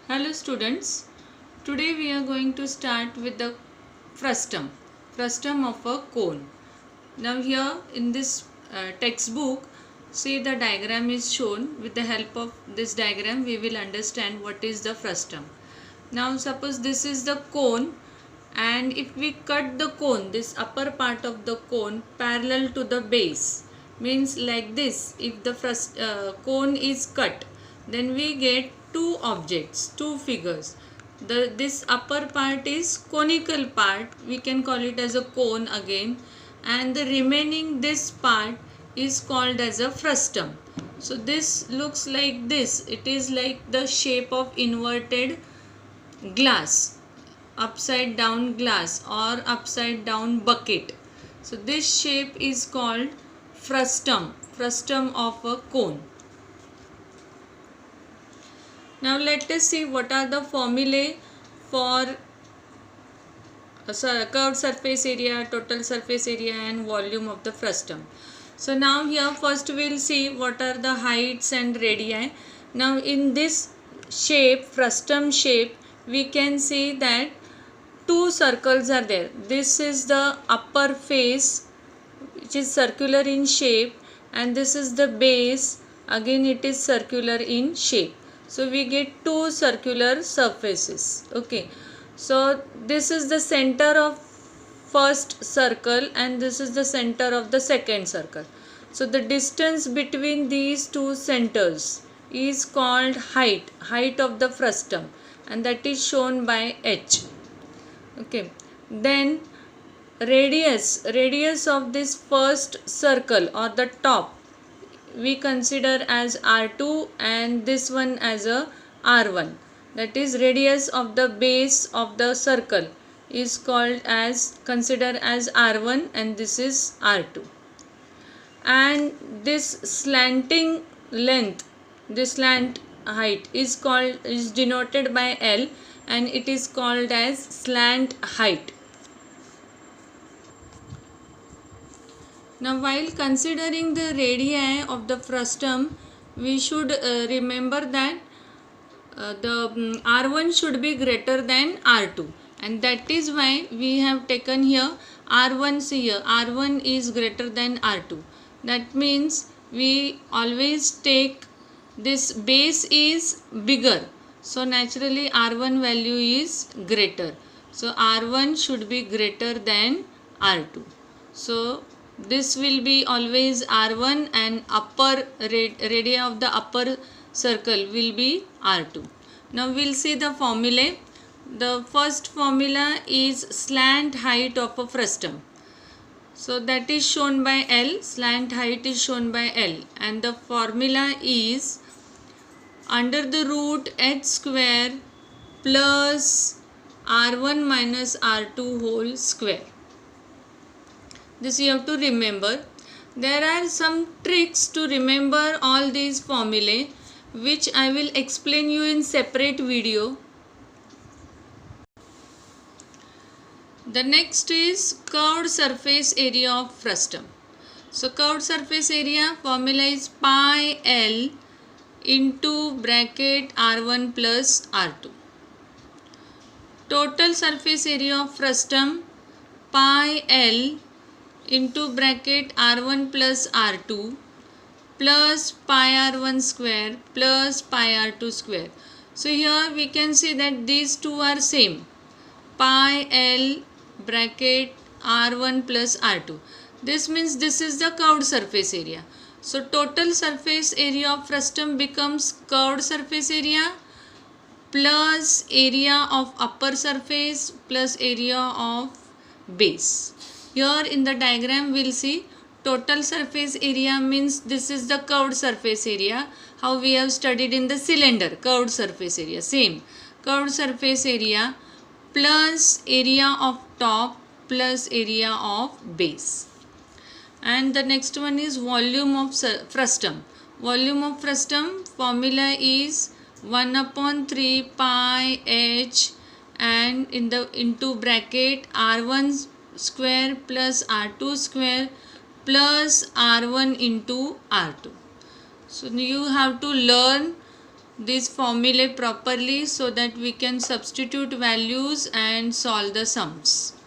Hello students, today we are going to start with the frustum of a cone. Now here in this textbook, see the diagram is shown. With the help of this diagram we will understand what is the frustum. Now suppose this is the cone, and if we cut the cone, this upper part of the cone parallel to the base, means like this, if the cone is cut, then we get two objects, two figures. This upper part is conical part, we can call it as a cone again, and the remaining this part is called as a frustum. So this looks like this, it is like the shape of inverted glass, upside down glass or upside down bucket. So this shape is called frustum of a cone. Now let us see what are the formulae for curved surface area, total surface area and volume of the frustum. So now here first we will see what are the heights and radii. Now in this shape, frustum shape, we can see that two circles are there. This is the upper face, which is circular in shape, and this is the base, again it is circular in shape. So we get two circular surfaces. Okay, so this is the center of first circle and this is the center of the second circle. So the distance between these two centers is called height of the frustum, and that is shown by h. Okay, then radius of this first circle or the top we consider as R2 and this one as a R1. That is radius of the base of the circle is called as, considered as R1, and this is R2. And this slanting length, this slant height is denoted by L, and it is called as slant height. Now while considering the radii of the frustum, we should remember that the R1 should be greater than R2, and that is why we have taken here R1. See here, R1 is greater than R2. That means we always take this base is bigger, so naturally R1 value is greater. So R1 should be greater than R2. So this will be always R1, and upper radii of the upper circle will be R2. Now we will see the formulae. The first formula is slant height of a frustum. So that is shown by L, slant height is shown by L, and the formula is under the root h square plus R1 minus R2 whole square. This you have to remember. There are some tricks to remember all these formulae, which I will explain you in separate video. The next is curved surface area of frustum. So curved surface area formula is pi L into bracket R1 plus R2. Total surface area of frustum pi L into bracket R1 plus R2 plus pi R1 square plus pi R2 square. So here we can see that these two are same, pi L bracket R1 plus R2. This means this is the curved surface area. So total surface area of frustum becomes curved surface area plus area of upper surface plus area of base. Here in the diagram we will see total surface area means this is the curved surface area, how we have studied in the cylinder, curved surface area, same curved surface area plus area of top plus area of base. And the next one is volume of frustum. Volume of frustum formula is 1 upon 3 pi h and into bracket R1 square plus R2 square plus R1 into R2. So you have to learn these formulae properly so that we can substitute values and solve the sums.